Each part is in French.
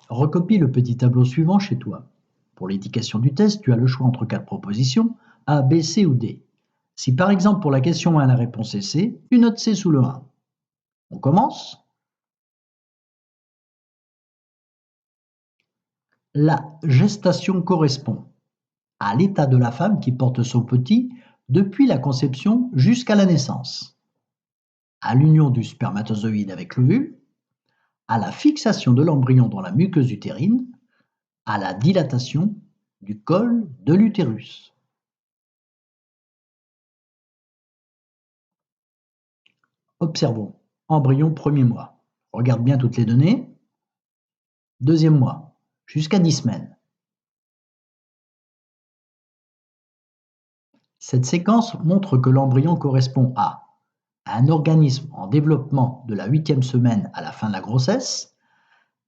Recopie le petit tableau suivant chez toi. Pour l'indication du test, tu as le choix entre 4 propositions, A, B, C ou D. Si par exemple pour la question 1 la réponse est C, tu notes C sous le 1. On commence. La gestation correspond à l'état de la femme qui porte son petit depuis la conception jusqu'à la naissance, à l'union du spermatozoïde avec l'ovule, à la fixation de l'embryon dans la muqueuse utérine, à la dilatation du col de l'utérus. Observons. Embryon premier mois. Regarde bien toutes les données. Deuxième mois, jusqu'à 10 semaines. Cette séquence montre que l'embryon correspond à un organisme en développement de la 8e semaine à la fin de la grossesse,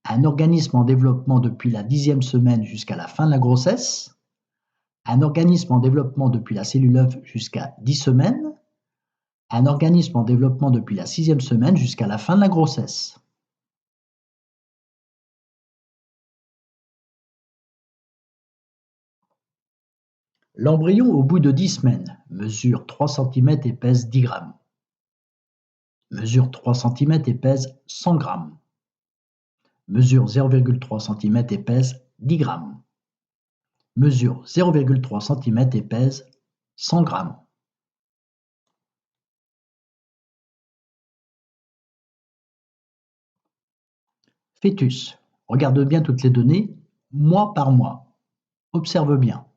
un organisme en développement depuis la 10e semaine jusqu'à la fin de la grossesse, un organisme en développement depuis la cellule œuf jusqu'à 10 semaines, un organisme en développement depuis la 6e semaine jusqu'à la fin de la grossesse. L'embryon au bout de 10 semaines mesure 3 cm et pèse 10 grammes. Mesure 3 cm et pèse 100 grammes. Mesure 0,3 cm et pèse 10 grammes. Mesure 0,3 cm et pèse 100 grammes. Fœtus. Regarde bien toutes les données, mois par mois. Observe bien.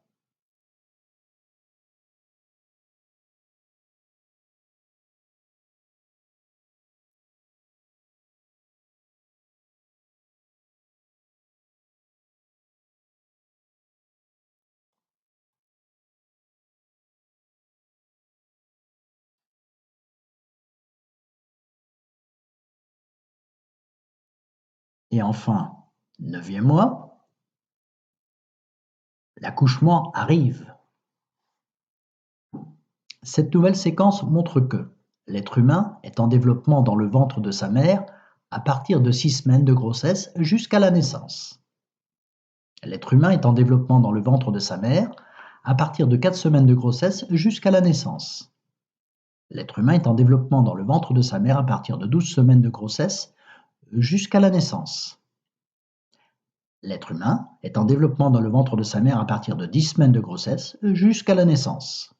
Et enfin, 9e mois, l'accouchement arrive. Cette nouvelle séquence montre que l'être humain est en développement dans le ventre de sa mère à partir de 6 semaines de grossesse jusqu'à la naissance. L'être humain est en développement dans le ventre de sa mère à partir de 4 semaines de grossesse jusqu'à la naissance. L'être humain est en développement dans le ventre de sa mère à partir de 12 semaines de grossesse jusqu'à la naissance. L'être humain est en développement dans le ventre de sa mère à partir de 10 semaines de grossesse jusqu'à la naissance.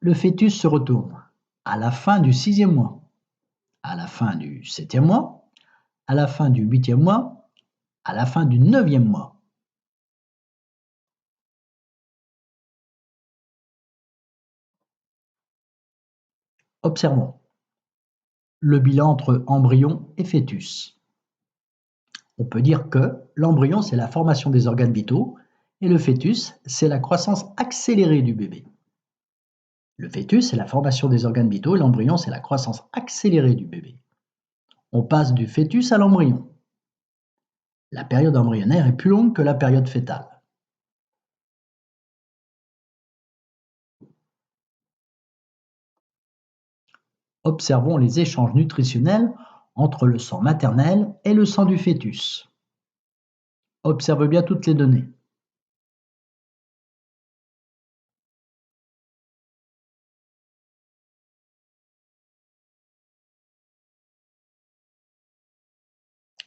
Le fœtus se retourne à la fin du 6e mois, à la fin du 7e mois, à la fin du 8e mois, à la fin du 9e mois. Observons le bilan entre embryon et fœtus. On peut dire que l'embryon, c'est la formation des organes vitaux et le fœtus, c'est la croissance accélérée du bébé. Le fœtus, c'est la formation des organes vitaux et l'embryon, c'est la croissance accélérée du bébé. On passe du fœtus à l'embryon. La période embryonnaire est plus longue que la période fœtale. Observons les échanges nutritionnels entre le sang maternel et le sang du fœtus. Observe bien toutes les données.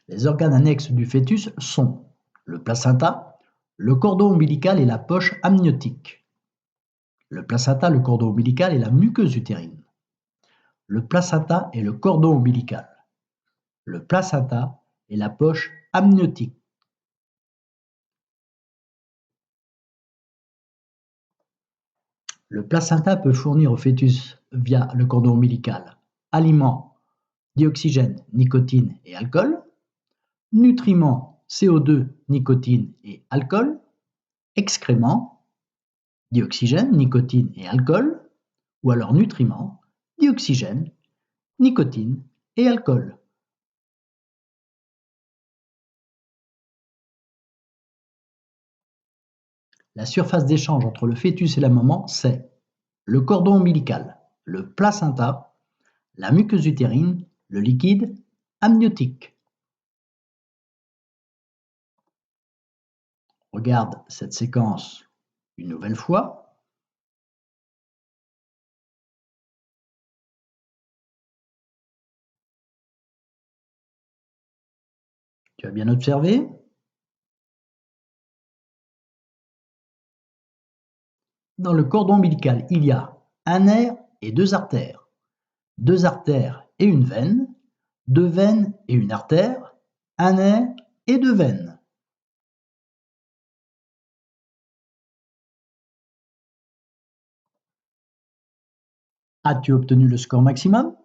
Les organes annexes du fœtus sont le placenta, le cordon ombilical et la poche amniotique. Le placenta, le cordon ombilical et la muqueuse utérine. Le placenta et le cordon ombilical. Le placenta et la poche amniotique. Le placenta peut fournir au fœtus, via le cordon ombilical, aliments, dioxygène, nicotine et alcool, nutriments, CO2, nicotine et alcool, excréments, dioxygène, nicotine et alcool, ou alors nutriments, dioxygène, nicotine et alcool. La surface d'échange entre le fœtus et la maman, c'est le cordon ombilical, le placenta la muqueuse utérine, le liquide amniotique. Regarde cette séquence une nouvelle fois. Tu as bien observé? Dans le cordon ombilical, il y a un nerf et deux artères et une veine, deux veines et une artère, un nerf et deux veines. As-tu obtenu le score maximum?